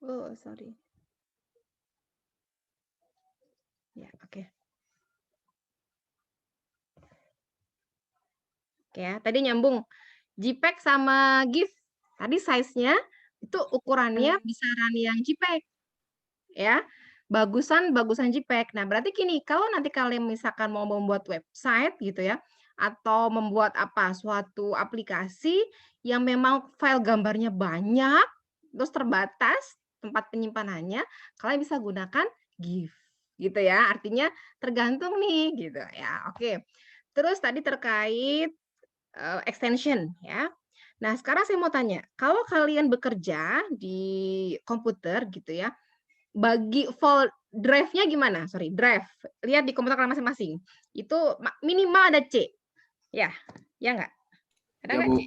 Oh, sorry. Ya, oke. Oke ya, tadi nyambung. JPEG sama GIF. Tadi size-nya itu ukurannya besaran yang JPEG. Ya. Bagusan JPEG. Nah, berarti gini, kalau nanti kalian misalkan mau membuat website gitu ya, atau membuat apa, suatu aplikasi yang memang file gambarnya banyak, terus terbatas tempat penyimpanannya, kalian bisa gunakan GIF gitu ya. Artinya tergantung nih gitu ya. Oke. Terus tadi terkait extension ya. Nah, sekarang saya mau tanya, kalau kalian bekerja di komputer gitu ya, bagi drive-nya gimana? Sorry, drive. Lihat di komputer kalian masing-masing. Itu minimal ada C. Ya, ya nggak? Ada Ya, nggak Bu. C?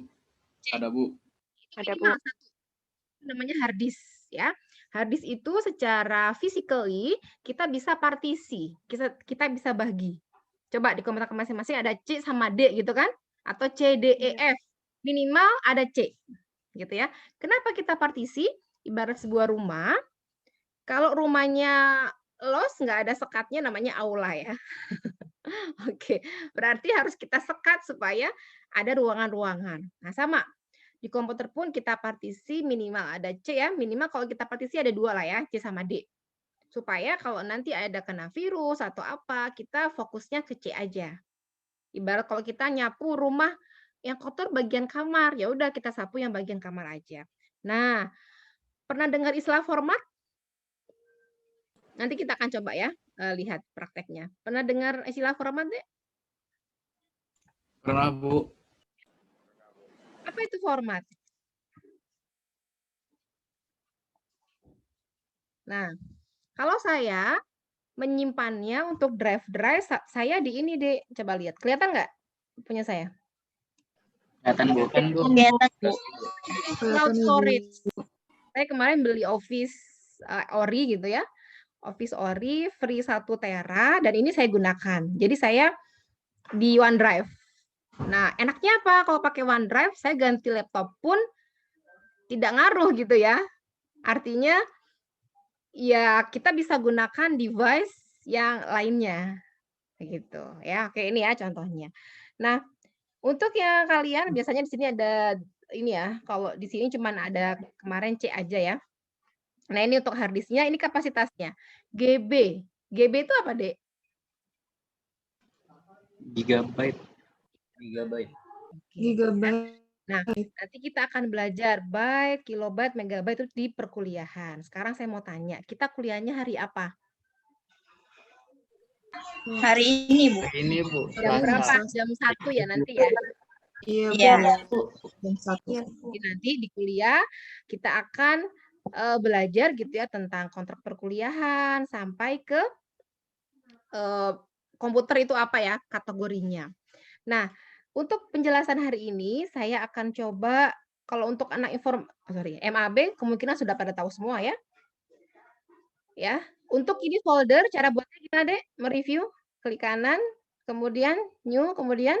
C. Ada, Bu. Ada, Minimal Bu. satu. Namanya hard disk ya. Hard disk itu secara physically kita bisa partisi, kita bisa bagi. Coba di komputer masing-masing ada C sama D gitu kan? Atau C, D, E, F. Minimal ada C. Gitu ya. Kenapa kita partisi? Ibarat sebuah rumah, kalau rumahnya los nggak ada sekatnya namanya aula ya. Oke, berarti harus kita sekat supaya ada ruangan-ruangan. Nah, sama di komputer pun kita partisi minimal ada C ya, minimal kalau kita partisi ada 2 lah ya, C sama D. Supaya kalau nanti ada kena virus atau apa, kita fokusnya ke C aja. Ibarat kalau kita nyapu rumah yang kotor bagian kamar, ya udah kita sapu yang bagian kamar aja. Nah, pernah dengar istilah format? Nanti kita akan coba ya, lihat prakteknya. Pernah dengar istilah format, Dek? Pernah, Bu. Apa itu format? Nah, kalau saya menyimpannya untuk drive-drive, saya di ini, Dek. Coba lihat. Kelihatan nggak punya saya? Kelihatan, Bu. Cloud storage. Saya kemarin beli Office Ori gitu ya. Office Ori free 1 tera dan ini saya gunakan. Jadi saya di OneDrive. Nah, enaknya apa? Kalau pakai OneDrive, saya ganti laptop pun tidak ngaruh gitu ya. Artinya ya kita bisa gunakan device yang lainnya. Begitu ya. Oke, ini ya contohnya. Nah, untuk yang kalian biasanya di sini ada ini ya, kalau di sini cuman ada kemarin C aja ya. Nah, ini untuk hard disk-nya, ini kapasitasnya. GB. GB itu apa, Dek? Gigabyte. Gigabyte. Gigabyte. Nah, nanti kita akan belajar byte, kilobyte, megabyte itu di perkuliahan. Sekarang saya mau tanya, kita kuliahnya hari apa? Hari ini, Bu. Ini, Bu. Jam berapa? Jam 1 ya nanti ya? Iya, Bu. Jam 1. Jadi nanti di kuliah kita akan belajar gitu ya tentang kontrak perkuliahan sampai ke komputer itu apa ya kategorinya. Nah, untuk penjelasan hari ini saya akan coba kalau untuk anak MAB kemungkinan sudah pada tahu semua ya. Ya, untuk ini folder cara buatnya gimana, Dek? Mereview, klik kanan, kemudian new, kemudian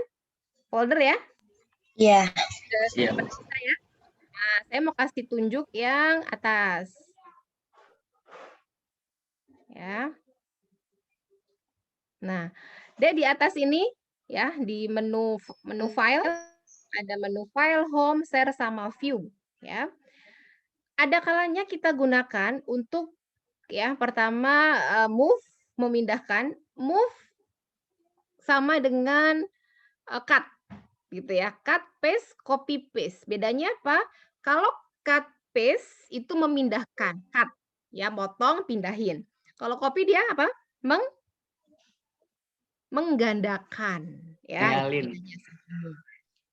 folder ya. Iya. Iya. Ya. Nah, saya mau kasih tunjuk yang atas. Ya. Nah, Dek di atas ini ya di menu file ada menu file, home, share sama view ya. Ada kalanya kita gunakan untuk ya pertama move memindahkan, move sama dengan cut gitu ya. Cut, paste, copy paste. Bedanya apa? Kalau cut paste itu memindahkan, cut ya, motong, pindahin. Kalau copy dia apa? Menggandakan ya. Tinggalin.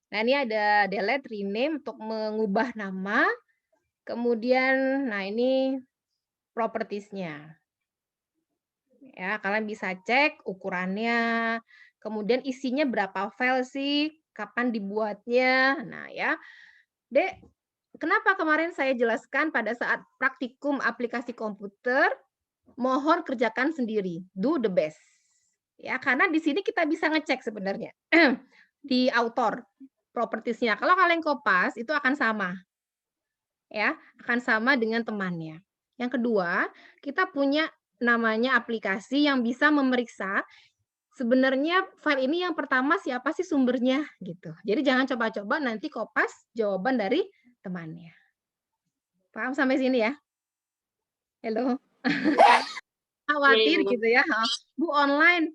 Nah, ini ada delete, rename untuk mengubah nama. Kemudian nah ini propertiesnya. Ya, kalian bisa cek ukurannya, kemudian isinya berapa file sih, kapan dibuatnya. Nah, ya. Dek, kenapa kemarin saya jelaskan pada saat praktikum aplikasi komputer, mohon kerjakan sendiri, do the best. Ya, karena di sini kita bisa ngecek sebenarnya di author propertiesnya. Kalau kalian kopas itu akan sama. Ya, akan sama dengan temannya. Yang kedua, kita punya namanya aplikasi yang bisa memeriksa sebenarnya file ini yang pertama siapa sih sumbernya gitu. Jadi jangan coba-coba nanti kopas jawaban dari temannya. Paham sampai sini ya? Halo? Khawatir gitu ya. Bu online,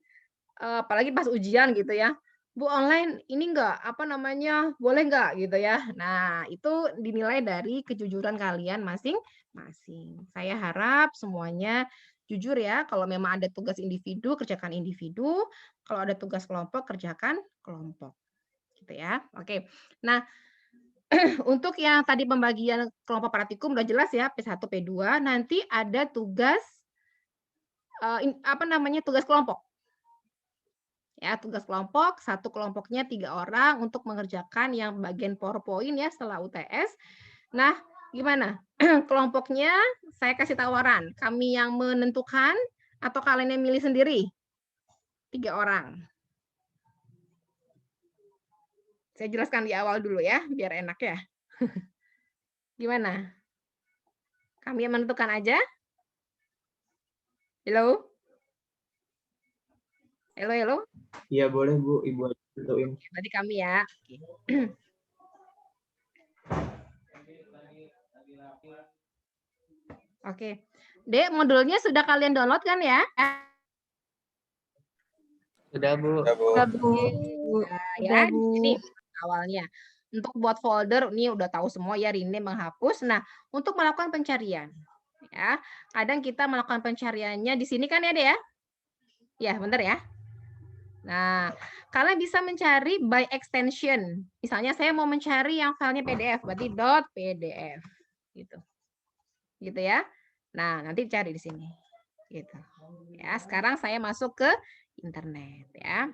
apalagi pas ujian gitu ya. Bu online ini enggak, apa namanya, boleh enggak gitu ya. Nah, itu dinilai dari kejujuran kalian masing-masing. Saya harap semuanya jujur ya, kalau memang ada tugas individu, kerjakan individu, kalau ada tugas kelompok, kerjakan kelompok. Gitu ya. Oke. Nah, untuk yang tadi pembagian kelompok praktikum udah jelas ya, P1, P2, nanti ada tugas tugas kelompok. Ya, tugas kelompok, satu kelompoknya 3 orang untuk mengerjakan yang bagian PowerPoint ya setelah UTS. Nah, gimana? Kelompoknya saya kasih tawaran, kami yang menentukan atau kalian yang milih sendiri? 3 orang. Saya jelaskan di awal dulu ya, biar enak ya. Gimana? Kami yang menentukan aja? Halo? Halo? Iya boleh Bu, Ibu aja tentuin. Berarti kami ya. Oke. Dek, modulnya sudah kalian download kan ya? Sudah, Bu. Sudah, Bu. Nah, ya, ini awalnya. Untuk buat folder, ini udah tahu semua ya, rename, menghapus. Nah, untuk melakukan pencarian. Ya, kadang kita melakukan pencariannya di sini kan ya, Dek ya? Ya, bentar ya. Nah, kalian bisa mencari by extension. Misalnya saya mau mencari yang filenya PDF, berarti .pdf gitu. Gitu ya. Nah, nanti cari di sini. Gitu. Ya, sekarang saya masuk ke internet ya.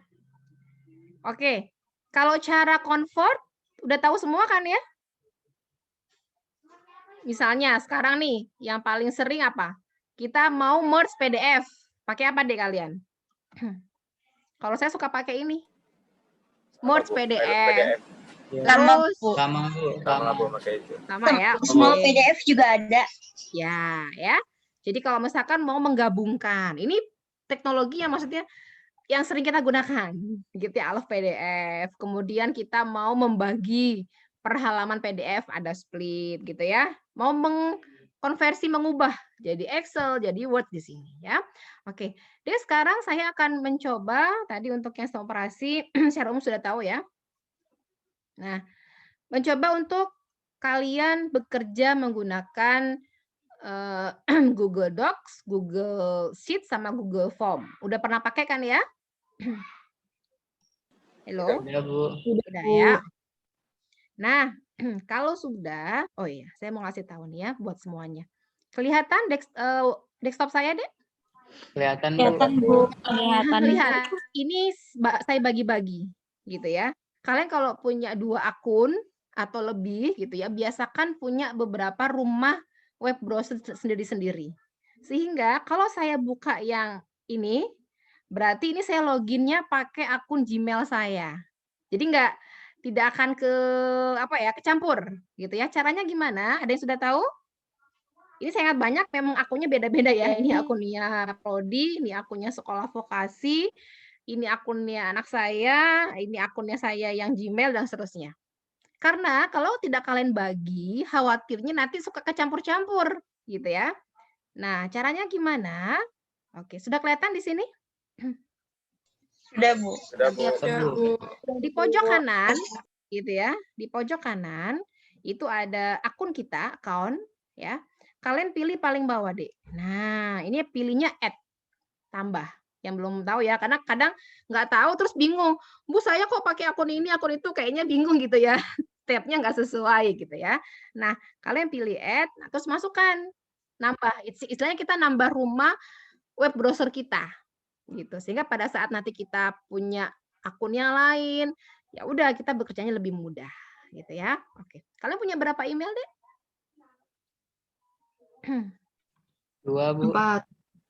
Oke. Kalau cara convert udah tahu semua kan ya? Misalnya sekarang nih yang paling sering apa? Kita mau merge PDF. Pakai apa deh kalian? Kalau saya suka pakai ini. Merge PDF. Sama, Terus Bu. Sama, Bu. pakai itu. sama ya. Small Oke. PDF juga ada. Ya. Jadi kalau misalkan mau menggabungkan, ini teknologi yang maksudnya yang sering kita gunakan, gitu ya, Alf PDF. Kemudian kita mau membagi per halaman PDF, ada split gitu ya. Mau mengkonversi, mengubah jadi Excel, jadi Word di sini ya. Oke. Jadi sekarang saya akan mencoba tadi untuk yang sistem operasi secara umum sudah tahu ya. Nah, mencoba untuk kalian bekerja menggunakan Google Docs, Google Sheet, sama Google Form. Udah pernah pakai kan ya? Halo? Sudah, Bu. Sudah ya. Nah, kalau sudah, oh iya, saya mau ngasih tahu nih ya buat semuanya. Kelihatan desktop saya, Dek? Kelihatan, Bu. Kelihatan, Bu. Kelihatan. Lihat, ini saya bagi-bagi gitu ya. Kalian kalau punya 2 akun atau lebih gitu ya, biasakan punya beberapa rumah web browser sendiri-sendiri. Sehingga kalau saya buka yang ini, berarti ini saya loginnya pakai akun Gmail saya. Jadi tidak akan kecampur gitu ya. Caranya gimana? Ada yang sudah tahu? Ini sangat banyak, memang akunnya beda-beda ya. Ini akunnya prodi, ini akunnya sekolah vokasi, ini akunnya anak saya, ini akunnya saya yang Gmail dan seterusnya. Karena kalau tidak kalian bagi, khawatirnya nanti suka kecampur-campur gitu ya. Nah, caranya gimana? Oke, sudah kelihatan di sini? Sudah, Bu. Di pojok kanan gitu ya. Di pojok kanan itu ada akun kita, account ya. Kalian pilih paling bawah, Dek. Nah, ini pilihnya add, tambah. Yang belum tahu ya, karena kadang nggak tahu terus bingung. Bu, saya kok pakai akun ini, akun itu, kayaknya bingung gitu ya. Tab-nya nggak sesuai gitu ya. Nah, kalian pilih add, terus masukkan. Nambah, istilahnya kita nambah rumah web browser kita. Gitu. Sehingga pada saat nanti kita punya akun yang lain, ya udah kita bekerjanya lebih mudah gitu ya. Oke. Kalian punya berapa email, Dek? 2, Bu. 4.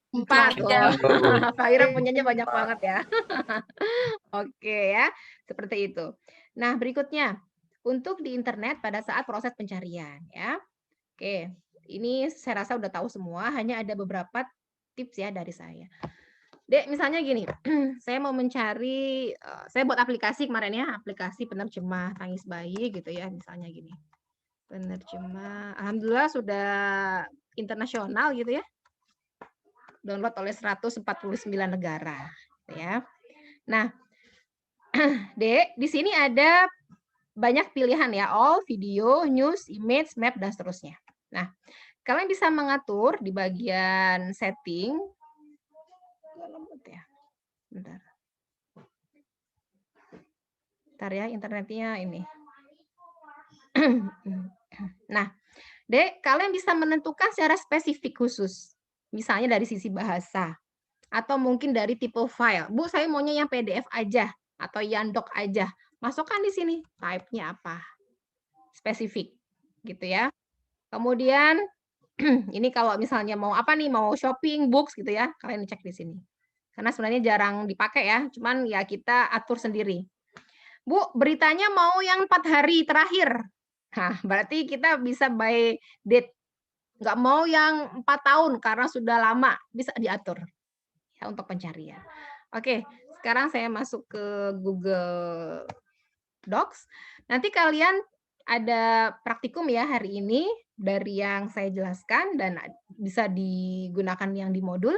4. Oh. Pak Ira punyanya banyak banget ya. Oke ya, seperti itu. Nah, berikutnya untuk di internet pada saat proses pencarian ya. Oke, Ini saya rasa udah tahu semua, hanya ada beberapa tips ya dari saya. Dek, misalnya gini, saya mau mencari, saya buat aplikasi kemarin ya, aplikasi penerjemah tangis bayi gitu ya, misalnya gini. Penerjemah, alhamdulillah sudah internasional gitu ya. Download oleh 149 negara ya. Nah, Dek, di sini ada banyak pilihan ya, all, video, news, image, map, dan seterusnya. Nah, kalian bisa mengatur di bagian setting. Bentar. Bentar ya, internetnya ini. Nah, Dek, kalian bisa menentukan secara spesifik khusus. Misalnya dari sisi bahasa. Atau mungkin dari tipe file. Bu, saya maunya yang PDF aja. Atau yang doc aja. Masukkan di sini. Type-nya apa. Spesifik. Gitu ya. Kemudian, ini kalau misalnya mau apa nih, mau shopping, books gitu ya. Kalian cek di sini. Karena sebenarnya jarang dipakai ya. Cuman ya kita atur sendiri. Bu, beritanya mau yang 4 hari terakhir. Nah, berarti kita bisa by date. Nggak mau yang 4 tahun karena sudah lama. Bisa diatur ya untuk pencarian. Oke, sekarang saya masuk ke Google Docs. Nanti kalian ada praktikum ya hari ini dari yang saya jelaskan dan bisa digunakan yang di modul.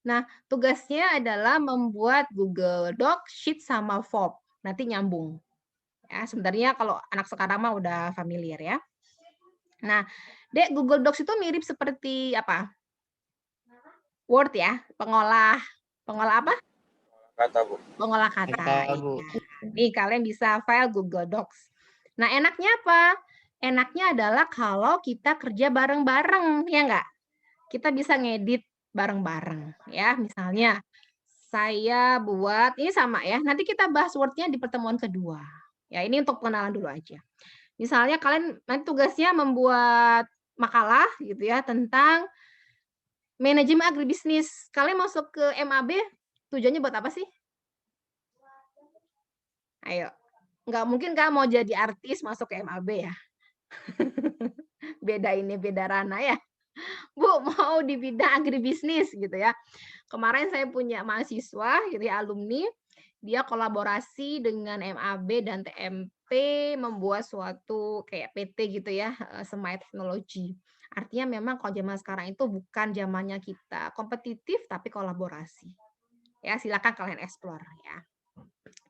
Nah, tugasnya adalah membuat Google Docs, Sheet, sama form. Nanti nyambung. Ya, sebenarnya kalau anak sekarang mah udah familiar ya. Nah, Dek, Google Docs itu mirip seperti apa? Word ya, pengolah apa? Kata, Bu. Pengolah kata. Kata, Bu. Ya. Nih, kalian bisa file Google Docs. Nah, enaknya apa? Enaknya adalah kalau kita kerja bareng-bareng, ya enggak? Kita bisa ngedit bareng-bareng, ya. Misalnya, saya buat, ini sama ya, nanti kita bahas Word-nya di pertemuan kedua. Ya, ini untuk pengenalan dulu aja. Misalnya kalian nanti tugasnya membuat makalah gitu ya tentang manajemen agribisnis. Kalian masuk ke MAB tujuannya buat apa sih? Ayo. Nggak mungkin kan mau jadi artis masuk ke MAB ya. Beda ranah ya. Bu, mau di bidang agribisnis gitu ya. Kemarin saya punya mahasiswa gitu ya, alumni, dia kolaborasi dengan MAB dan TMP membuat suatu kayak PT gitu ya, Semai Teknologi. Artinya memang kalau zaman sekarang itu bukan zamannya kita kompetitif tapi kolaborasi. Ya, silakan kalian explore ya.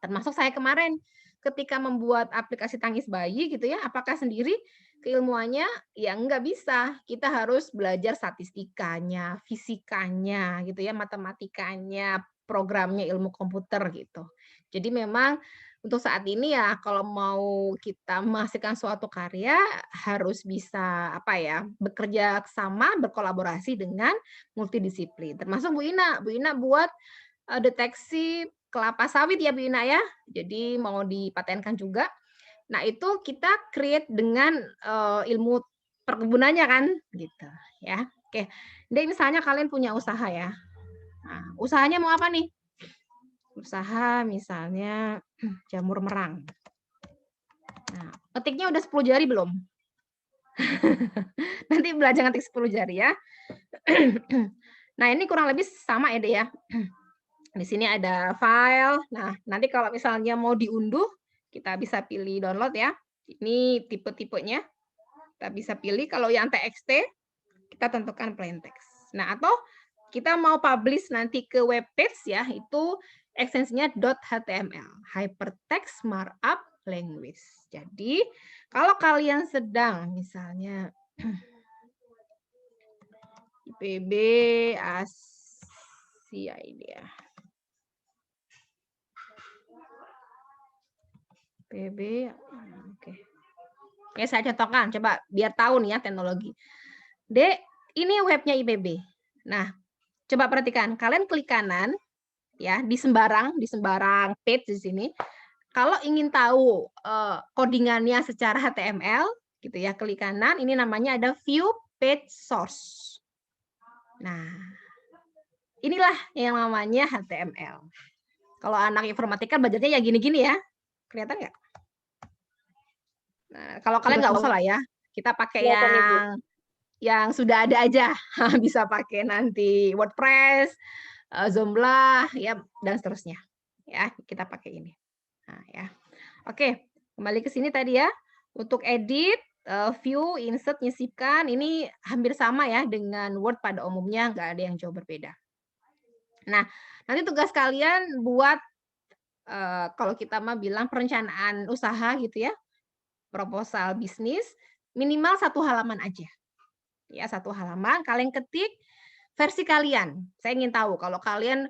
Termasuk saya kemarin ketika membuat aplikasi tangis bayi gitu ya, apakah sendiri keilmuannya? Ya enggak bisa. Kita harus belajar statistikanya, fisikanya gitu ya, matematikanya, programnya ilmu komputer gitu. Jadi memang untuk saat ini ya kalau mau kita menghasilkan suatu karya harus bisa apa ya, bekerja sama, berkolaborasi dengan multidisiplin. Termasuk Bu Ina. Bu Ina buat deteksi kelapa sawit ya Bu Ina ya. Jadi mau dipatenkan juga. Nah, itu kita create dengan ilmu perkebunannya kan gitu ya. Oke. Jadi misalnya kalian punya usaha ya. Nah, usahanya mau apa nih? Usaha misalnya jamur merang. Nah, ketiknya udah 10 jari belum? Nanti belajar ngetik 10 jari ya. Nah, ini kurang lebih sama ya, Dek ya. Di sini ada file. Nah, nanti kalau misalnya mau diunduh, kita bisa pilih download ya. Ini tipe-tipenya. Kita bisa pilih kalau yang TXT, kita tentukan plain text. Nah, atau kita mau publish nanti ke web page ya, itu ekstensinya .html, Hypertext Markup Language. Jadi, kalau kalian sedang misalnya IPB Asia ini ya. PB, oke. Ya, saya contohkan, coba biar tahu nih ya teknologi. Dek, ini webnya IPB. Nah, coba perhatikan, kalian klik kanan, ya di sembarang page di sini. Kalau ingin tahu codingannya secara HTML, gitu ya, klik kanan. Ini namanya ada View Page Source. Nah, inilah yang namanya HTML. Kalau anak informatika belajarnya ya gini-gini ya. Kelihatan nggak? Nah, kalau kalian nggak usah lah ya. Kita pakai yang yang sudah ada aja. Bisa pakai nanti WordPress, Joomla, ya, dan seterusnya. Ya, kita pakai ini. Nah, ya. Oke, kembali ke sini tadi ya. Untuk edit, view, insert, nyisipkan, ini hampir sama ya dengan Word pada umumnya, nggak ada yang jauh berbeda. Nah, nanti tugas kalian buat, kalau kita mah bilang perencanaan usaha gitu ya, proposal bisnis, minimal 1 halaman aja. Ya, 1 halaman, kalian ketik versi kalian. Saya ingin tahu kalau kalian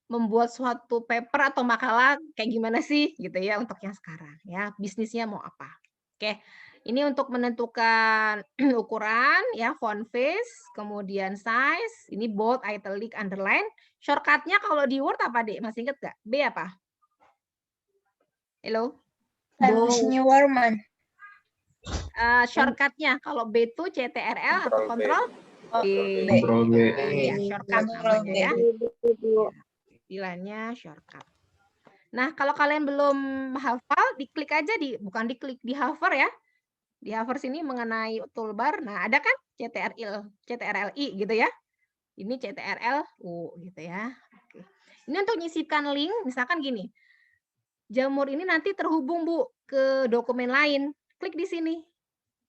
membuat suatu paper atau makalah kayak gimana sih gitu ya untuk yang sekarang ya, bisnisnya mau apa. Oke, ini untuk menentukan ukuran ya, font face, kemudian size, ini bold, italic, underline. Shortcut-nya kalau di Word apa, Dek? Masih ingat nggak? B apa? Hello? Times New Roman. Shortcut-nya kalau B itu CTRL atau Control B. Control B. Ya, shortcut Control namanya ya. Istilahnya shortcut. Nah, kalau kalian belum hafal, diklik aja bukan diklik, di hover ya. Di hover sini mengenai toolbar. Nah, ada kan CTRLI gitu ya. Ini CTRLU gitu ya. Oke. Ini untuk nyisipkan link, misalkan gini. Jamur ini nanti terhubung, Bu, ke dokumen lain. Klik di sini.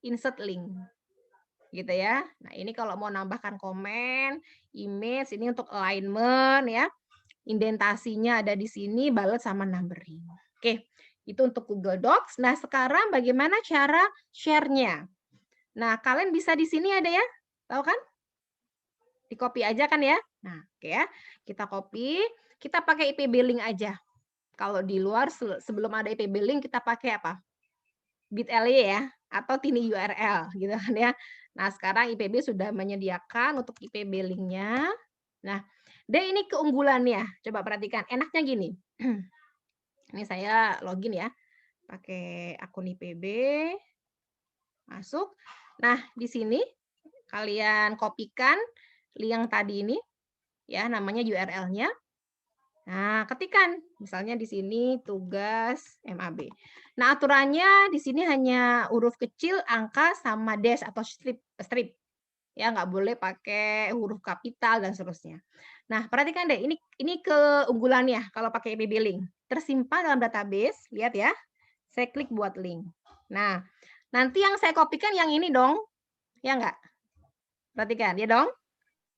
Insert link. Gitu ya. Nah, ini kalau mau nambahkan komen, image, ini untuk alignment ya. Indentasinya ada di sini, balet sama numbering. Oke, itu untuk Google Docs. Nah, sekarang bagaimana cara share-nya? Nah, kalian bisa di sini ada ya, tahu kan? Di copy aja kan ya? Nah, oke ya. Kita copy, kita pakai IPB link aja. Kalau di luar sebelum ada IPB link kita pakai apa? Bit.ly ya, atau Tiny URL gitu kan ya. Nah, sekarang IPB sudah menyediakan untuk IPB link-nya. Nah, dan ini keunggulannya, coba perhatikan, enaknya gini. Ini saya login ya, pakai akun IPB, masuk. Nah, di sini kalian kopikan link yang tadi ini, ya, namanya URL-nya. Nah, ketikan, misalnya di sini tugas MAB. Nah, aturannya di sini hanya huruf kecil, angka, sama dash atau strip. Ya, nggak boleh pakai huruf kapital dan seterusnya. Nah, perhatikan deh, ini keunggulannya kalau pakai IPB link. Tersimpan dalam database, lihat ya. Saya klik buat link. Nah, nanti yang saya kopikan yang ini dong. Ya nggak? Perhatikan, ya dong?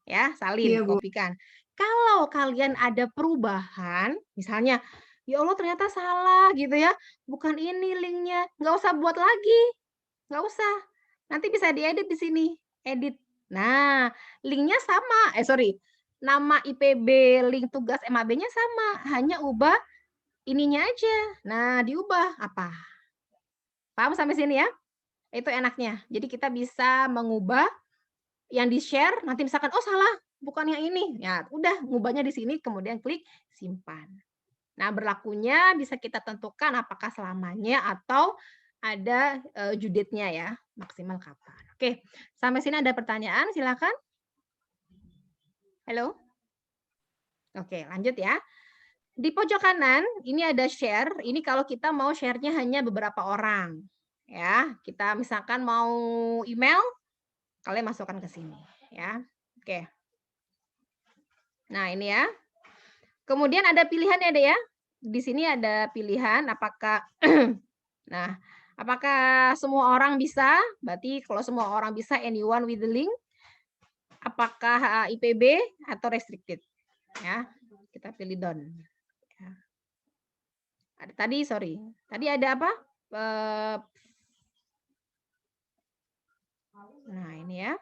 Ya, salin, Iya, Bu. kopikan. Kalau kalian ada perubahan, misalnya, ya Allah ternyata salah gitu ya, bukan ini linknya, nggak usah buat lagi, nggak usah. Nanti bisa diedit di sini, edit. Nah, linknya sama, nama IPB link tugas MAB-nya sama, hanya ubah ininya aja. Nah, diubah apa? Paham sampai sini ya? Itu enaknya. Jadi kita bisa mengubah yang di-share, nanti misalkan, oh salah, bukan yang ini. Ya, udah, ngubahnya di sini, kemudian klik simpan. Nah, berlakunya bisa kita tentukan apakah selamanya atau ada juditnya ya, maksimal kapan. Oke, sampai sini ada pertanyaan, silakan. Halo? Oke, lanjut ya. Di pojok kanan, ini ada share. Ini kalau kita mau share-nya hanya beberapa orang. Ya, kita misalkan mau email, kalian masukkan ke sini. Ya, oke. Nah, ini ya. Kemudian ada pilihannya deh ya. Di sini ada pilihan apakah nah, apakah semua orang bisa? Berarti kalau semua orang bisa, anyone with the link. Apakah IPB atau restricted? Ya, kita pilih done. Ya. Tadi ada apa? Nah, ini ya.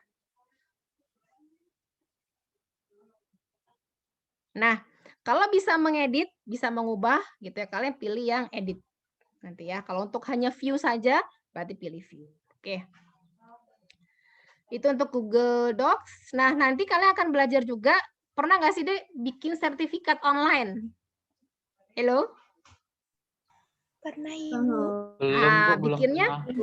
Nah, kalau bisa mengedit, bisa mengubah gitu ya, kalian pilih yang edit. Nanti ya, kalau untuk hanya view saja, berarti pilih view. Oke. Itu untuk Google Docs. Nah, nanti kalian akan belajar juga, pernah nggak sih, Dek, bikin sertifikat online? Halo? Pernah, Ibu.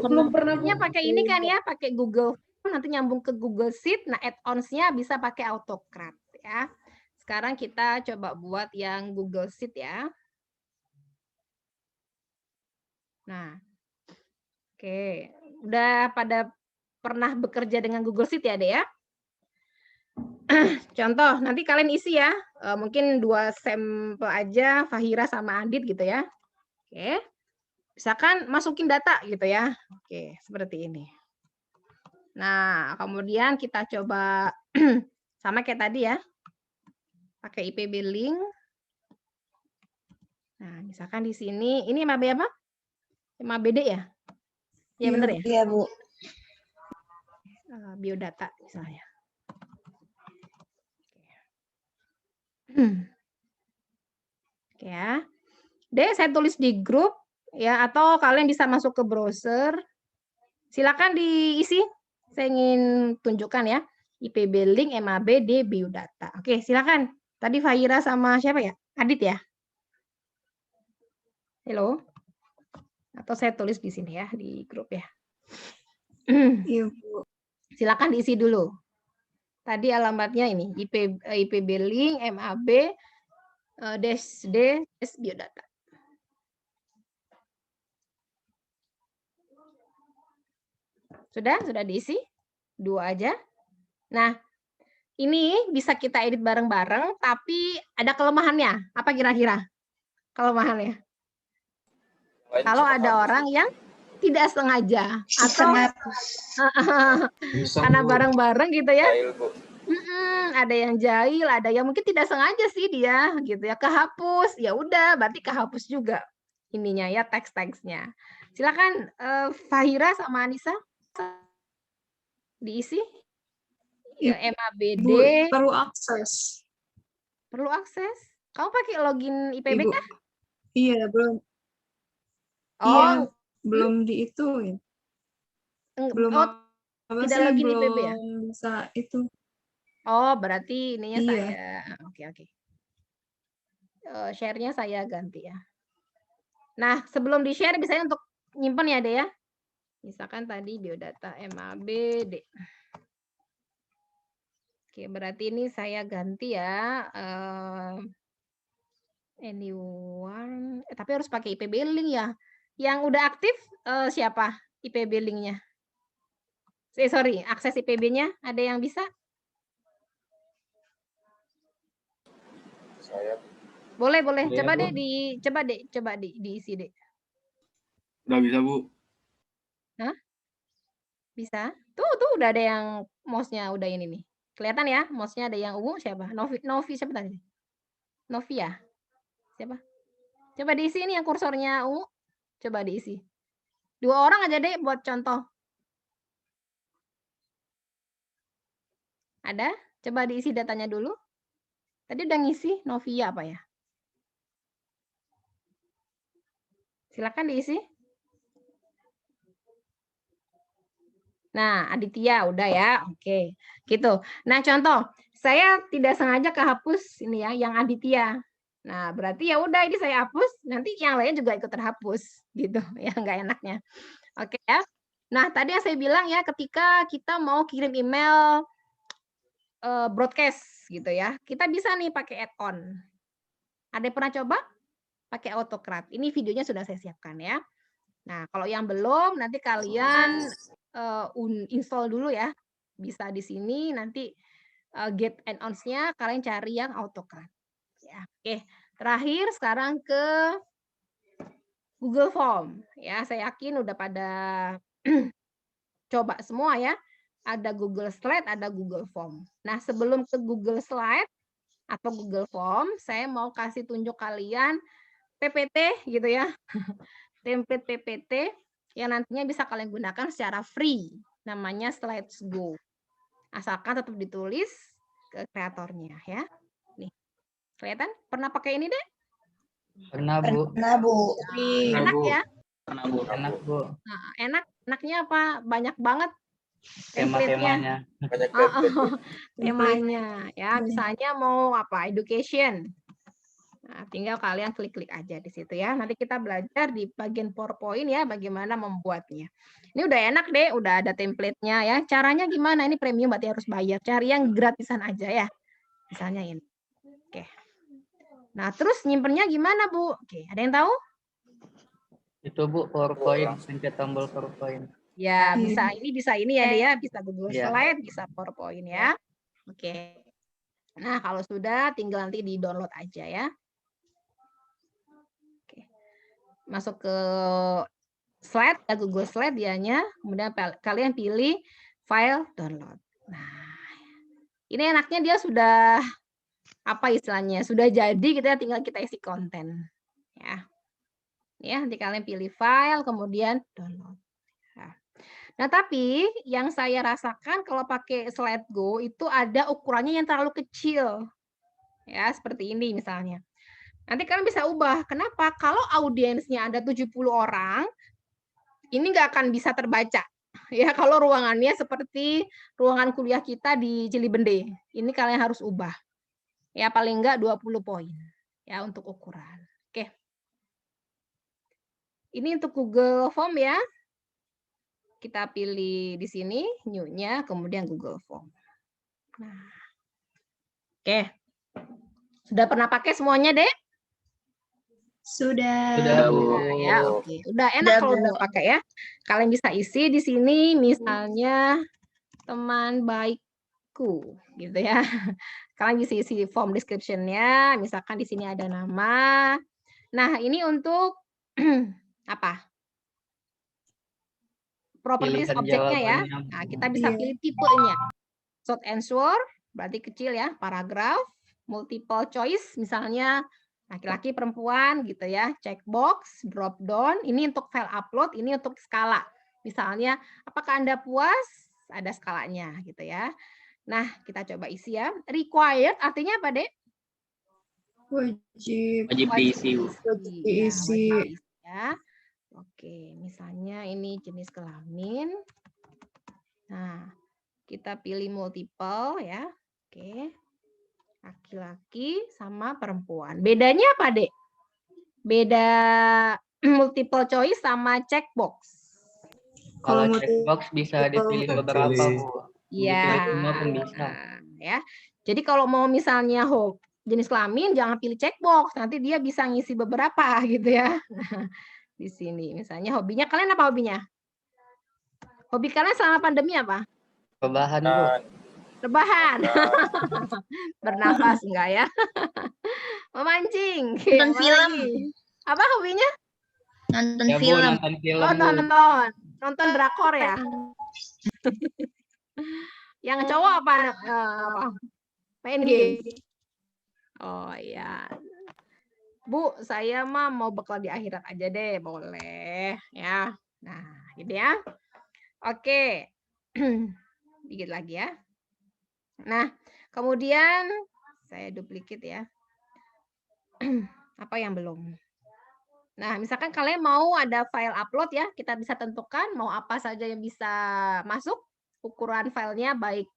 Belum pernah. Bikinnya pakai ini kan ya, pakai Google. Nanti nyambung ke Google Sheet. Nah, add-ons-nya bisa pakai AutoCAD ya. Sekarang kita coba buat yang Google Sheet ya. Nah, oke. Udah pada pernah bekerja dengan Google Sheet ya, Dek ya? Contoh, nanti kalian isi ya. Mungkin 2 sampel aja, Fahira sama Adit gitu ya. Oke. Misalkan masukin data gitu ya. Oke, seperti ini. Nah, kemudian kita coba sama kayak tadi ya. Pakai IPB link. Nah, misalkan di sini, ini MAB apa? MABD ya? Ya bener ya? Iya, Bu. Biodata misalnya. Oke ya. Dek, saya tulis di grup ya, atau kalian bisa masuk ke browser. Silakan diisi. Saya ingin tunjukkan ya. IPB link MABD biodata. Oke, silakan. Tadi Fahira sama siapa ya? Adit ya? Halo. Atau saya tulis di sini ya, di grup ya. Iya, Bu. Silakan diisi dulu. Tadi alamatnya ini, IPB link MAB -D biodata. Sudah diisi? 2 aja. Nah, ini bisa kita edit bareng-bareng, tapi ada kelemahannya. Apa kira-kira kelemahannya? Kalau ada orang yang tidak sengaja atau karena bareng-bareng gitu ya. Ada yang jahil, ada yang mungkin tidak sengaja sih dia gitu ya, kehapus. Ya udah, berarti kehapus juga ininya ya, teks-teksnya. Silakan Fahira sama Anissa diisi. Ya, MABD. Bu, perlu akses. Perlu akses. Kamu pakai login IPB Ibu. kah? Iya, belum. Oh, Iya, belum di itu ya. Belum apa tidak sih, login belum IPB ya? bisa itu. Oh, berarti ininya Iya. saya. Oke. Share-nya saya ganti ya. Nah, sebelum di-share biasanya untuk nyimpen ya, Dek ya. Misalkan tadi biodata MABD. Oke, berarti ini saya ganti ya. Anyone, tapi harus pakai IPB link ya. Yang udah aktif siapa IPB linknya? Sorry, akses IPB-nya ada yang bisa? Saya. Boleh. Iya, Coba Bu. deh, coba diisi deh. Nggak bisa, Bu. Hah? Bisa? Tuh udah ada yang mouse-nya udah ini nih. Kelihatan ya, mouse-nya ada yang ungu siapa? Novi siapa tadi? Novi ya? Siapa? Coba diisi ini yang kursornya ungu. Coba diisi. 2 orang aja deh buat contoh. Ada? Coba diisi datanya dulu. Tadi udah ngisi Novia apa ya? Silakan diisi. Nah, Aditya udah ya. Oke. Gitu. Nah, contoh, saya tidak sengaja kehapus ini ya yang Aditya. Nah, berarti ya udah ini saya hapus, nanti yang lain juga ikut terhapus gitu ya, nggak enaknya. Oke ya. Nah, tadi yang saya bilang ya ketika kita mau kirim email broadcast gitu ya, kita bisa nih pakai add-on. Ada yang pernah coba? Pakai Autocrat. Ini videonya sudah saya siapkan ya. Nah, kalau yang belum nanti kalian install dulu ya. Bisa di sini nanti get add-ons-nya kalian cari yang Autocrat. Ya, oke. Terakhir sekarang ke Google Form. Ya, saya yakin udah pada coba semua ya. Ada Google Slide, ada Google Form. Nah, sebelum ke Google Slide atau Google Form, saya mau kasih tunjuk kalian PPT gitu ya. Template PPT yang nantinya bisa kalian gunakan secara free. Namanya Slides Go. Asalkan tetap ditulis ke kreatornya ya. Nih. Kelihatan? Pernah pakai ini deh? Pernah, Bu. Enak ya? Enak, Bu. Nah, enaknya apa? Banyak banget Tema-temanya. temanya ya, misalnya mau apa? Education. Nah, tinggal kalian klik-klik aja di situ ya. Nanti kita belajar di bagian PowerPoint ya bagaimana membuatnya. Ini udah enak deh, udah ada template-nya ya. Caranya gimana? Ini premium berarti harus bayar. Cari yang gratisan aja ya. Misalnya ini. Oke. Nah, terus nyimpennya gimana, Bu? Oke, ada yang tahu? Itu, Bu, PowerPoint, pencet tombol PowerPoint. Ya, bisa ini ya deh ya, bisa Google Iya. Slide, bisa PowerPoint ya. Oke. Nah, kalau sudah tinggal nanti di-download aja ya. Oke. Masuk ke Slide, ya Google Slide dianya, kemudian kalian pilih file download. Nah, ini enaknya dia sudah apa istilahnya? Sudah jadi gitu ya, tinggal kita isi konten. Ya. Ya, nanti kalian pilih file kemudian download. Nah, tapi yang saya rasakan kalau pakai Slide Go itu ada ukurannya yang terlalu kecil. Ya, seperti ini misalnya. Nanti kalian bisa ubah. Kenapa? Kalau audiensnya ada 70 orang, ini nggak akan bisa terbaca. Ya, kalau ruangannya seperti ruangan kuliah kita di Cilibende. Ini kalian harus ubah. Ya, paling nggak 20 poin. Ya, untuk ukuran. Oke. Ini untuk Google Form ya. Kita pilih di sini, new-nya, kemudian Google Form. Nah. Oke. Sudah pernah pakai semuanya, Dek? Sudah. Sudah, Bu. Ya, oke. Udah enak kalau udah pakai ya. Kalian bisa isi di sini misalnya teman baikku gitu ya. Kalian bisa isi form description-nya, misalkan di sini ada nama. Nah, ini untuk apa? Properties Pilihan objeknya ya. jawabannya. Nah, kita bisa Iya. pilih tipenya. Short answer, berarti kecil ya, paragraf, multiple choice, misalnya laki-laki, perempuan, gitu ya, checkbox, drop down, ini untuk file upload, ini untuk skala. Misalnya, apakah Anda puas? Ada skalanya, gitu ya. Nah, kita coba isi ya. Required artinya apa, Dek? Wajib. Wajib diisi, Bu. Wajib Ya, diisi. wajib diisi ya. Oke, misalnya ini jenis kelamin. Nah, kita pilih multiple ya. Oke. Laki-laki sama perempuan. Bedanya apa, Dek? Beda multiple choice sama checkbox. Kalau Kalau checkbox bisa dipilih beberapa, Bu. Iya. Dipilih semua pun bisa. Ya. Jadi kalau mau misalnya jenis kelamin jangan pilih checkbox, nanti dia bisa ngisi beberapa gitu ya. Di sini misalnya hobinya, kalian apa hobinya? Hobi kalian selama pandemi apa? Rebahan, Bu. Rebahan. Bernafas enggak ya? Memancing. Nonton Apa film. lagi? Apa hobinya? Nonton Ya, Bu, film. nonton film, Oh, Bu. nonton drakor ya. Yang cowok apa? Main game. Oh iya. Bu, saya mah mau bekal di akhirat aja deh, boleh ya. Nah, gitu ya. Oke. Dikit lagi ya. Nah, kemudian saya duplicate ya. Apa yang belum? Nah, misalkan kalian mau ada file upload ya, kita bisa tentukan mau apa saja yang bisa masuk, ukuran filenya baik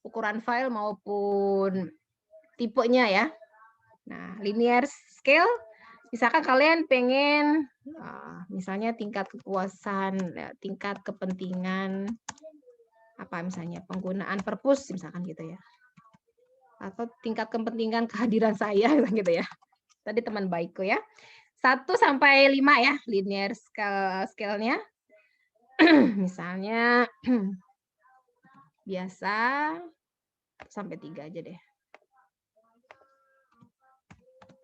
ukuran file maupun tipenya ya. Nah, linear scale, misalkan kalian pengen misalnya tingkat kepuasan, tingkat kepentingan, apa misalnya penggunaan perpus misalkan gitu ya. Atau tingkat kepentingan kehadiran saya gitu ya. Tadi teman baikku ya. 1 sampai 5 ya linear scale-nya. Misalnya biasa sampai 3 aja deh.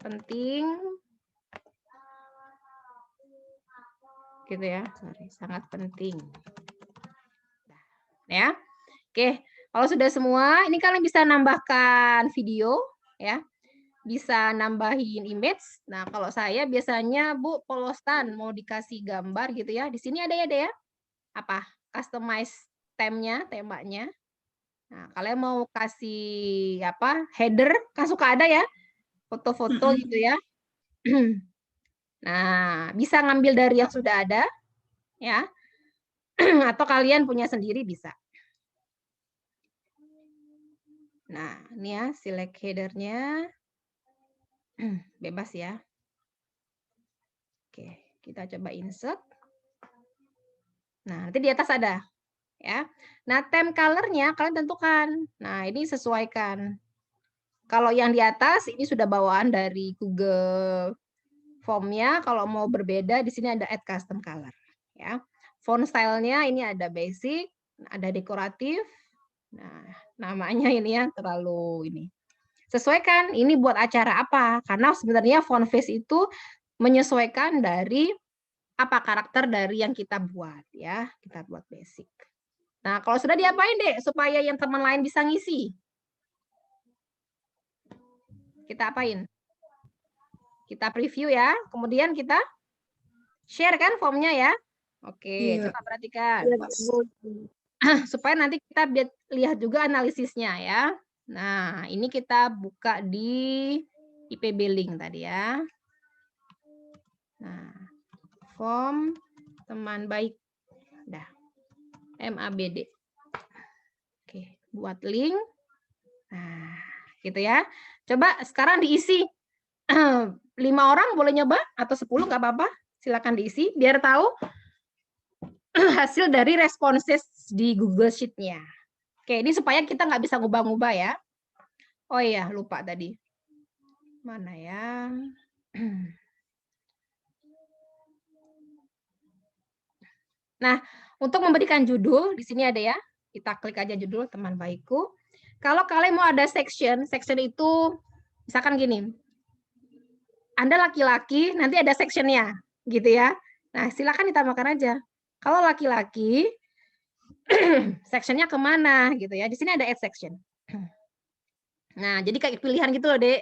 Penting gitu ya. Sorry, sangat penting. Ya. Oke, kalau sudah semua, ini kalian bisa nambahkan video ya. Bisa nambahin image. Nah, kalau saya biasanya Bu polostan mau dikasih gambar gitu ya. Di sini ada ya, Dea? Apa? Customize temanya. Nah, kalian mau kasih apa? Header, kan suka ada ya? Foto-foto gitu ya. Nah, bisa ngambil dari yang sudah ada ya. Atau kalian punya sendiri bisa. Nah, ini ya select header-nya. Bebas ya. Oke, kita coba insert. Nah, nanti di atas ada ya. Nah, theme color-nya kalian tentukan. Nah, ini sesuaikan. Kalau yang di atas ini sudah bawaan dari Google Form-nya. Kalau mau berbeda di sini ada add custom color ya. font stylenya ini ada basic, ada dekoratif. Nah, namanya ini ya terlalu ini. Sesuaikan ini buat acara apa? Karena sebenarnya font face itu menyesuaikan dari apa karakter dari yang kita buat ya. Kita buat basic. Nah, kalau sudah diapain, Dek, supaya yang teman lain bisa ngisi? Kita apain? Kita preview ya, kemudian kita share kan formnya ya. Oke, Iya. coba perhatikan. Iya, Supaya nanti kita lihat juga analisisnya ya. Nah, ini kita buka di IPB link tadi ya. Nah, form teman baik. Dah. MABD. Oke, buat link. Nah, gitu ya. Coba sekarang diisi. 5 orang boleh nyoba atau 10 nggak apa-apa. Silakan diisi biar tahu hasil dari responses di Google Sheet-nya. Oke, ini supaya kita nggak bisa ngubah-ngubah ya. Oh iya, lupa tadi. Mana ya? Nah, untuk memberikan judul, di sini ada ya. Kita klik aja judul teman baikku. Kalau kalian mau ada section itu misalkan gini. Anda laki-laki, nanti ada sectionnya, gitu ya. Nah, silakan ditambahkan aja. Kalau laki-laki, sectionnya kemana, gitu ya. Di sini ada add section. Nah, jadi kayak pilihan gitu loh, Dek.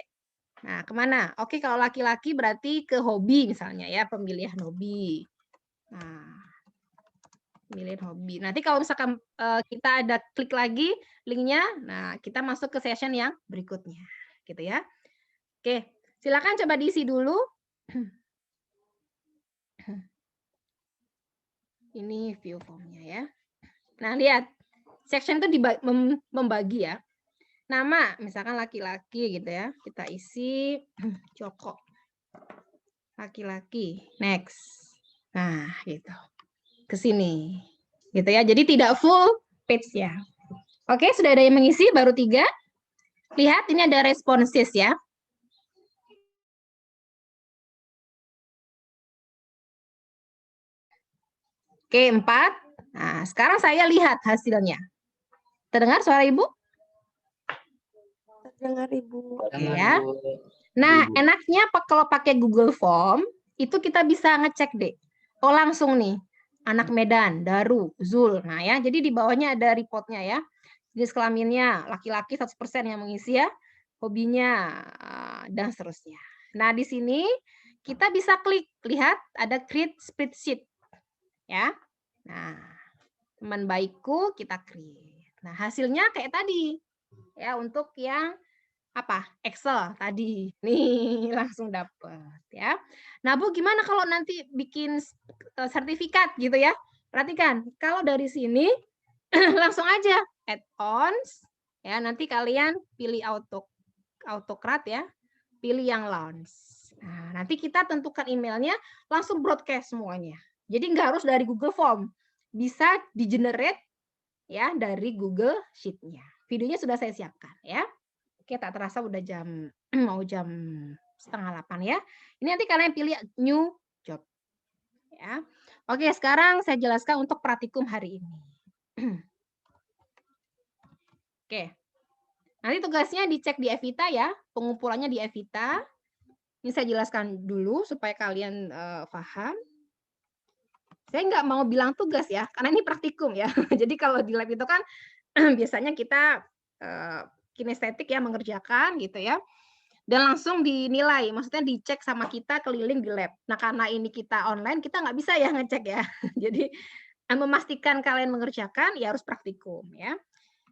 Nah, kemana? Oke, kalau laki-laki berarti ke hobi misalnya ya, pemilihan hobi. Nah, pemilihan hobi. Nanti kalau misalkan kita ada klik lagi linknya, nah kita masuk ke session yang berikutnya, gitu ya. Oke. Silakan coba diisi dulu. Ini view formnya ya. Nah, lihat. Section itu membagi ya. Nama, misalkan laki-laki gitu ya. Kita isi Joko. Laki-laki. Next. Nah, gitu. Ke sini. Gitu ya. Jadi tidak full page ya. Oke, sudah ada yang mengisi, baru 3. Lihat, ini ada responses ya. Oke, 4. Nah, sekarang saya lihat hasilnya. Terdengar suara Ibu? Terdengar Ibu. Oke ya. Nah, enaknya kalau pakai Google Form, itu kita bisa ngecek deh. Oh, langsung nih. Anak Medan, Daru, Zul. Nah ya, jadi di bawahnya ada reportnya ya. Jenis kelaminnya, laki-laki 100% yang mengisi ya. Hobinya, dan seterusnya. Nah, di sini kita bisa klik. Lihat, ada create spreadsheet. Ya. Nah, teman baikku kita create. Nah, hasilnya kayak tadi. Ya, untuk yang apa? Excel tadi. Nih, langsung dapat ya. Nah, Bu, gimana kalau nanti bikin sertifikat gitu ya? Perhatikan, kalau dari sini langsung aja add-ons ya, nanti kalian pilih autocrat ya. Pilih yang launch. Nah, nanti kita tentukan emailnya, langsung broadcast semuanya. Jadi nggak harus dari Google Form, bisa di-generate ya dari Google Sheet-nya. Videonya sudah saya siapkan ya. Oke, tak terasa udah mau jam 7:30 ya. Ini nanti kalian pilih new job ya. Oke, sekarang saya jelaskan untuk praktikum hari ini. Oke. Nanti tugasnya dicek di Evita ya, pengumpulannya di Evita. Ini saya jelaskan dulu supaya kalian paham. Saya nggak mau bilang tugas ya, karena ini praktikum ya. Jadi kalau di lab itu kan biasanya kita kinestetik ya, mengerjakan gitu ya. Dan langsung dinilai, maksudnya dicek sama kita keliling di lab. Nah, karena ini kita online, kita nggak bisa ya ngecek ya. Jadi memastikan kalian mengerjakan, ya harus praktikum ya.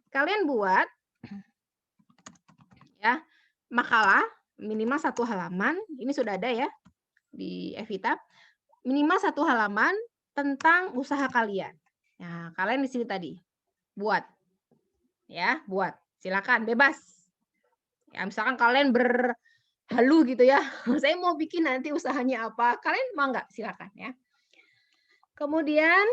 Kalian buat ya makalah minimal 1 halaman. Ini sudah ada ya di Evita. Minimal 1 halaman tentang usaha kalian. Nah, kalian di sini tadi buat ya, buat. Silakan bebas. Ya, misalkan kalian berhalu gitu ya. Saya mau bikin nanti usahanya apa. Kalian mau nggak? Silakan ya. Kemudian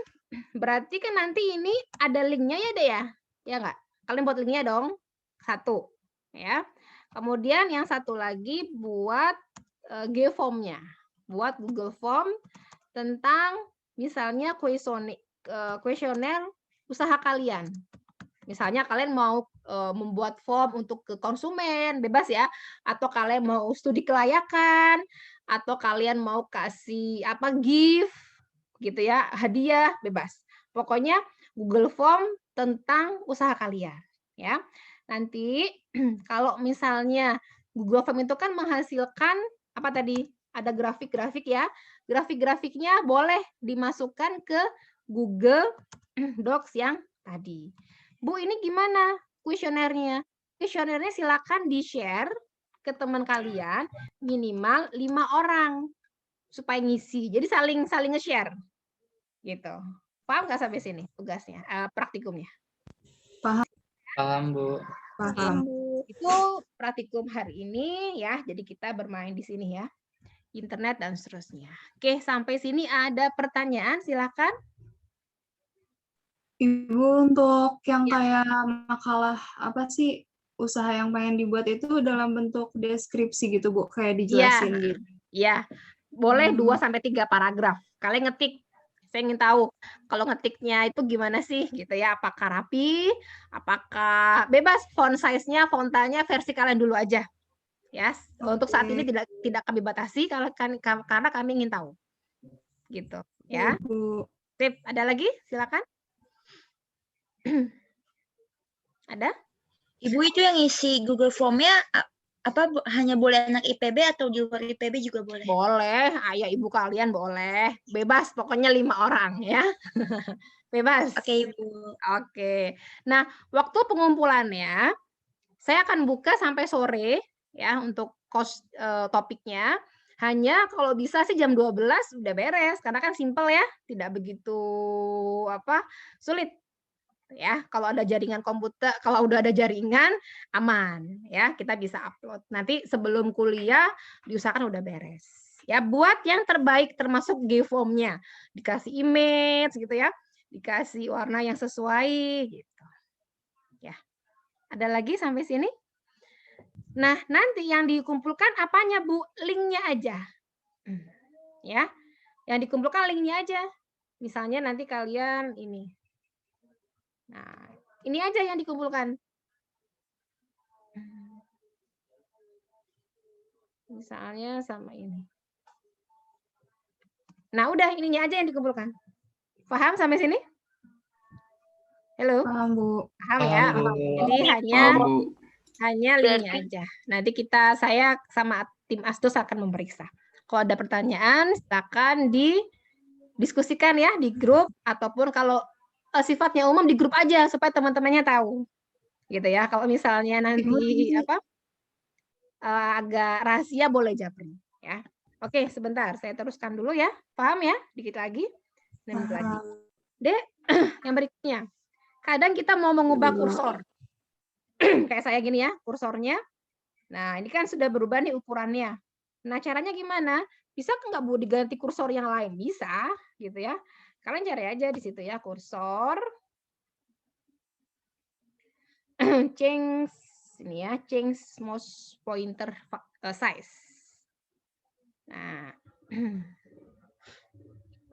berarti kan nanti ini ada linknya ya, deh ya. Ya nggak? Kalian buat linknya dong. 1 ya. Kemudian yang satu lagi buat G-form-nya. Buat Google Form tentang misalnya kuesioner usaha kalian. Misalnya kalian mau membuat form untuk ke konsumen, bebas ya. Atau kalian mau studi kelayakan, atau kalian mau kasih apa gift gitu ya, hadiah, bebas. Pokoknya Google Form tentang usaha kalian ya. Nanti kalau misalnya Google Form itu kan menghasilkan apa tadi? Ada grafik-grafik ya. Grafik-grafiknya boleh dimasukkan ke Google Docs yang tadi. Bu, ini gimana kuesionernya? Kuesionernya silakan di-share ke teman kalian minimal 5 orang supaya ngisi. Jadi saling nge-share. Gitu. Paham nggak sampai sini tugasnya, praktikumnya? Paham, Bu. Paham. Itu praktikum hari ini ya. Jadi kita bermain di sini ya. Internet dan seterusnya. Oke, sampai sini ada pertanyaan, silakan. Ibu, untuk yang Ya. kayak makalah apa sih usaha yang pengen dibuat itu dalam bentuk deskripsi gitu, Bu, kayak dijelasin gitu. Iya. Boleh 2 sampai 3 paragraf. Kalian ngetik. Saya ingin tahu kalau ngetiknya itu gimana sih gitu ya, apakah rapi, apakah bebas font size-nya, fontanya versi kalian dulu aja. Ya, untuk saat ini tidak kami batasi karena kami ingin tahu. Gitu, ya. Bu. Sip, ada lagi? Silakan. Ada? Ibu itu yang isi Google Form-nya hanya boleh anak IPB atau di luar IPB juga boleh? Boleh, ayah ibu kalian boleh. Bebas, pokoknya 5 orang ya. Bebas. Oke, Ibu. Oke. Nah, waktu pengumpulannya saya akan buka sampai sore ya untuk topiknya. Hanya kalau bisa sih jam 12 udah beres karena kan simple ya, tidak begitu sulit. Ya, kalau ada jaringan komputer, kalau udah ada jaringan aman ya, kita bisa upload. Nanti sebelum kuliah diusahakan udah beres. Ya, buat yang terbaik termasuk G-form-nya. Dikasih image gitu ya, dikasih warna yang sesuai gitu. Ya. Ada lagi sampai sini? Nah, nanti yang dikumpulkan apanya, Bu? Linknya aja. Ya. Yang dikumpulkan linknya aja. Misalnya nanti kalian ini. Nah, ini aja yang dikumpulkan. Misalnya sama ini. Nah, udah ininya aja yang dikumpulkan. Paham sampai sini? Halo? Paham, Bu. Paham ya? Paham, Bu. Jadi Paham, Bu. hanya linknya aja. Nanti saya sama tim Asdos akan memeriksa. Kalau ada pertanyaan, silakan didiskusikan ya di grup, ataupun kalau sifatnya umum di grup aja supaya teman-temannya tahu. Gitu ya. Kalau misalnya nanti agak rahasia boleh japri ya. Oke, sebentar saya teruskan dulu ya. Paham ya? Dikit lagi. Menit lagi. Dek, yang berikutnya. Kadang kita mau mengubah kursor. Kayak saya gini ya, kursornya. Nah, ini kan sudah berubah nih ukurannya. Nah, caranya gimana? Bisa nggak Bu diganti kursor yang lain? Bisa, gitu ya. Kalian cari aja di situ ya, kursor. Change ini ya, change mouse pointer size. Nah,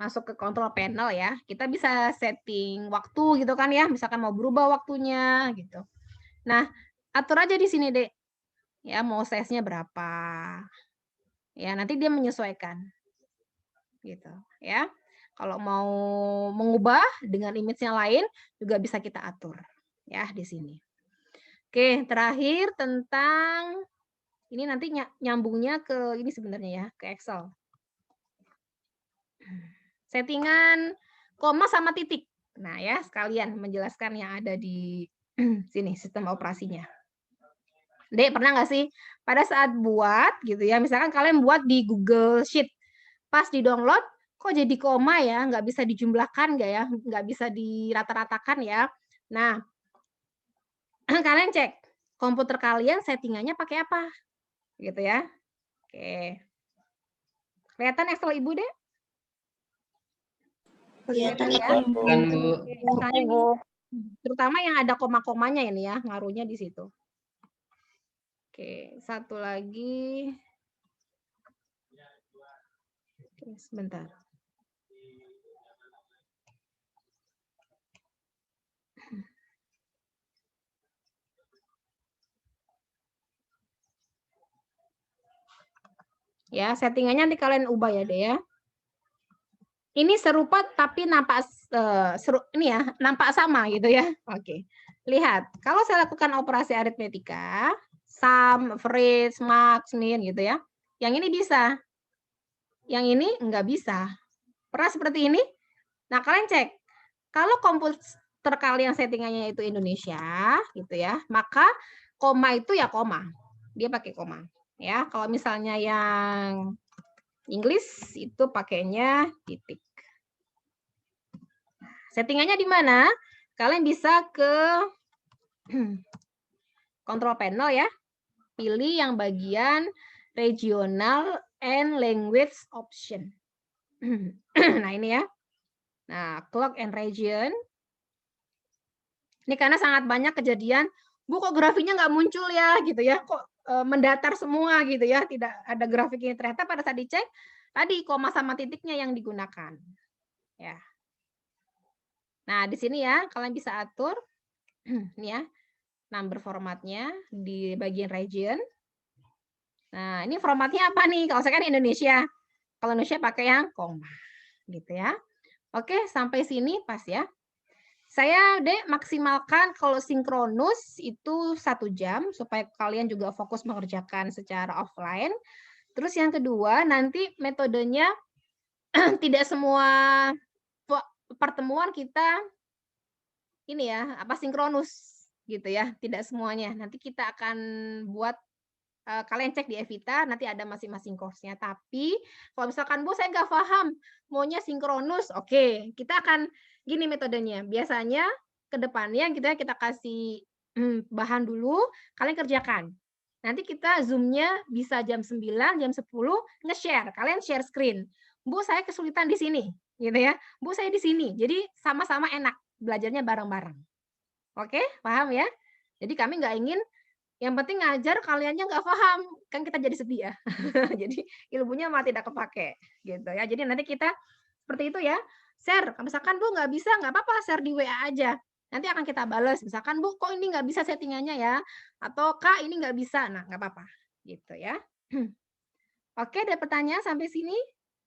masuk ke control panel ya. Kita bisa setting waktu gitu kan ya, misalkan mau berubah waktunya gitu. Nah, atur aja di sini, Dek. Ya, mau size-nya berapa. Ya, nanti dia menyesuaikan. Gitu, ya. Kalau mau mengubah dengan image yang lain juga bisa kita atur ya di sini. Oke, terakhir tentang ini nanti nyambungnya ke ini sebenarnya ya, ke Excel. Settingan koma sama titik. Nah, ya, sekalian menjelaskan yang ada di sini sistem operasinya. Dek, pernah nggak sih pada saat buat gitu ya, misalkan kalian buat di Google Sheet, pas di-download kok jadi koma ya, nggak bisa dijumlahkan nggak ya, nggak bisa dirata-ratakan ya. Nah, kalian cek komputer kalian settingannya pakai apa, gitu ya. Oke, kelihatan Excel Ibu deh? Kelihatan ya. Kan, Bu. Misalnya ini, terutama yang ada koma-komanya ini ya, ngaruhnya di situ. Oke, satu lagi. Oke, sebentar. Ya, settingannya nanti kalian ubah ya deh ya. Ini serupa tapi nampak ini ya, nampak sama gitu ya. Oke. Lihat, kalau saya lakukan operasi aritmetika, sum, average, max, min gitu ya. Yang ini bisa. Yang ini enggak bisa. Pernah seperti ini? Nah, kalian cek. Kalau komputer kalian settingannya itu Indonesia gitu ya, maka koma itu ya koma. Dia pakai koma. Ya, kalau misalnya yang Inggris itu pakainya titik. Settingannya di mana? Kalian bisa ke control panel ya. Pilih yang bagian regional and language option. Nah, ini ya. Nah, clock and region. Ini karena sangat banyak kejadian, Bu kok grafiknya nggak muncul ya gitu ya. Kok mendatar semua gitu ya. Tidak ada grafiknya. Ternyata pada saat dicek, tadi koma sama titiknya yang digunakan. Ya. Nah, di sini ya, kalian bisa atur ini ya, number formatnya di bagian region. Nah, ini formatnya apa nih? Kalau saya kan Indonesia. Kalau Indonesia pakai yang koma. Gitu ya. Oke, sampai sini pas ya. Saya maksimalkan kalau sinkronus itu 1 jam, supaya kalian juga fokus mengerjakan secara offline. Terus yang kedua, nanti metodenya tidak semua pertemuan kita ini ya sinkronus gitu ya, tidak semuanya. Nanti kita akan buat kalian cek di Evita, nanti ada masing-masing course-nya. Tapi kalau misalkan Bu saya nggak paham maunya sinkronus, oke, kita akan gini metodenya. Biasanya ke depannya kita kasih bahan dulu, kalian kerjakan. Nanti kita Zoom-nya bisa jam 9, jam 10 nge-share. Kalian share screen. Bu, saya kesulitan di sini, gitu ya. Bu, saya di sini. Jadi sama-sama enak belajarnya bareng-bareng. Oke, paham ya? Jadi kami nggak ingin yang penting ngajar kaliannya nggak paham, kan kita jadi sedih ya. Jadi ilmunya malah tidak kepake, gitu ya. Jadi nanti kita seperti itu ya. Share, misalkan Bu nggak bisa, nggak apa-apa, share di WA aja. Nanti akan kita balas. Misalkan Bu, kok ini nggak bisa settingannya ya? Atau Kak, ini nggak bisa. Nah, nggak apa-apa, gitu ya. Oke, ada pertanyaan sampai sini?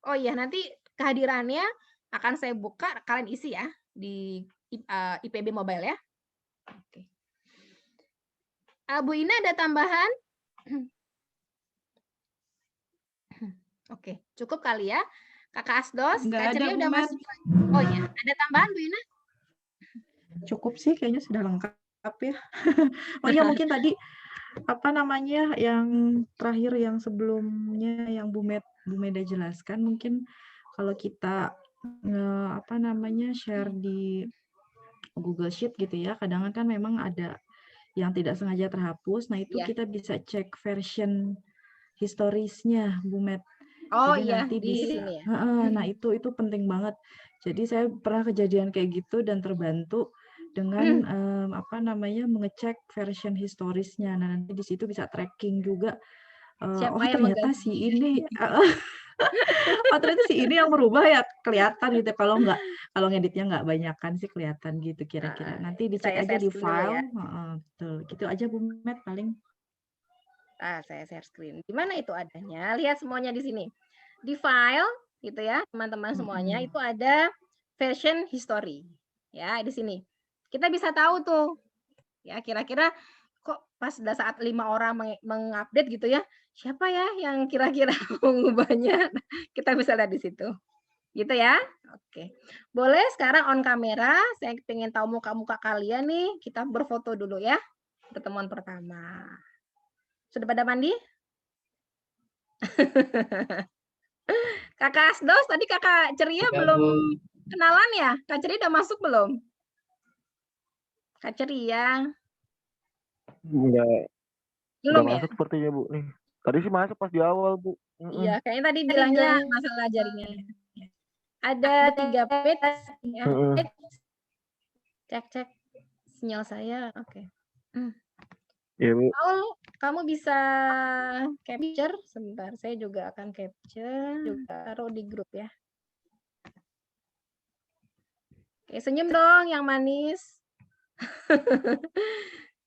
Oh iya, nanti kehadirannya akan saya buka, kalian isi ya di IPB Mobile ya. Oke. Bu Ina ada tambahan? Oke, cukup kali ya. Kakak Asdos, Nggak Kak ada, Ceria Bu udah Met. masuk. Oh iya, ada tambahan Bu Ina? Cukup sih, kayaknya sudah lengkap ya. Oh iya, mungkin tadi apa namanya yang terakhir yang sebelumnya yang Bu Meda jelaskan, mungkin kalau kita share di Google Sheet gitu ya, kadang kan memang ada yang tidak sengaja terhapus. Nah, itu kita bisa cek version historisnya, Bu Met. Oh Jadi iya, nanti di bisa. sini ya. Nah, itu penting banget. Jadi saya pernah kejadian kayak gitu dan terbantu dengan mengecek version historisnya. Nah, nanti di situ bisa tracking juga. Siapa Oh yang ternyata mengganti? si ini ternyata si ini yang merubah ya, kelihatan gitu. Kalau ngeditnya nggak banyakan sih kelihatan gitu kira-kira. Nanti dicek Saya aja share di screen dulu file. ya. Betul. Gitu aja Bu Met paling. Saya share screen. Di mana itu adanya? Lihat semuanya di sini. Di file gitu ya, teman-teman semuanya itu ada version history. Ya, di sini. Kita bisa tahu tuh. Ya, kira-kira kok pas saat 5 orang mengupdate gitu ya, siapa ya yang kira-kira mengubahnya? Kita bisa lihat di situ. Gitu ya. Oke. Boleh sekarang on kamera, saya pengen tahu muka-muka kalian nih. Kita berfoto dulu ya. Pertemuan pertama. Sudah pada mandi? Kakak Asdos, tadi Kakak Ceria Ya, belum Bu. kenalan ya? Kak Ceria udah masuk belum? Kak Ceria. Nggak Belum ya? masuk sepertinya, Bu. Nih. Tadi sih masuk pas di awal, Bu. Iya, kayaknya tadi bilangnya masalah jaringan. Ada 3 page ya. Cek sinyal saya. Oke. Iya, Bu. Paul, kamu bisa capture sebentar. Saya juga akan capture, juga taruh di grup ya. Oke, senyum dong yang manis.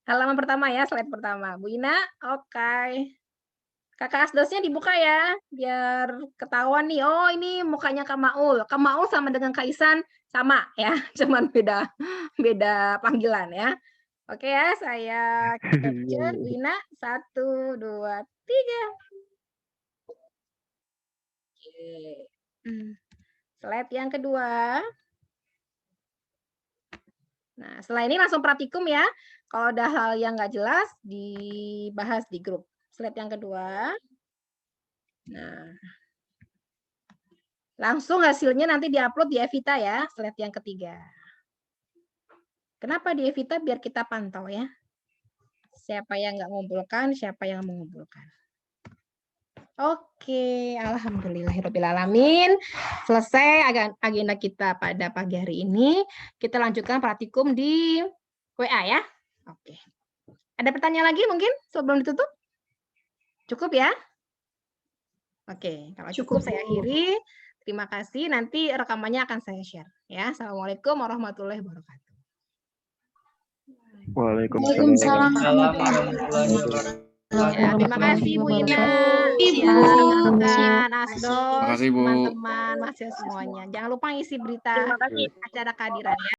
Halaman pertama ya, slide pertama. Bu Ina, oke. Kakak Asdosnya dibuka ya, biar ketahuan nih. Oh, ini mukanya Kak Maul. Kak Maul sama dengan Kak Isan sama ya, cuman beda panggilan ya. Oke ya, saya capture. Wina, 1, 2, 3. Oke. Slide yang kedua. Nah, setelah ini langsung praktikum ya. Kalau ada hal yang nggak jelas, dibahas di grup. Slide yang kedua. Nah, langsung hasilnya nanti diupload di Evita ya, slide yang ketiga. Kenapa di Evita? Biar kita pantau ya. Siapa yang nggak mengumpulkan, siapa yang mengumpulkan. Oke, alhamdulillahirrahmanirrahim. Selesai agenda kita pada pagi hari ini. Kita lanjutkan praktikum di WA ya. Oke. Ada pertanyaan lagi mungkin sebelum ditutup? Cukup ya? Oke, kalau cukup saya akhiri. Terima kasih. Nanti rekamannya akan saya share. Ya, Assalamualaikum warahmatullahi wabarakatuh. Waalaikumsalam. Ya, terima kasih Bu Ina, Ibu. dan Asdos, Makasih, Bu. teman-teman, mahasiswa semuanya. Jangan lupa isi berita Terima kasih. acara kehadiran ya.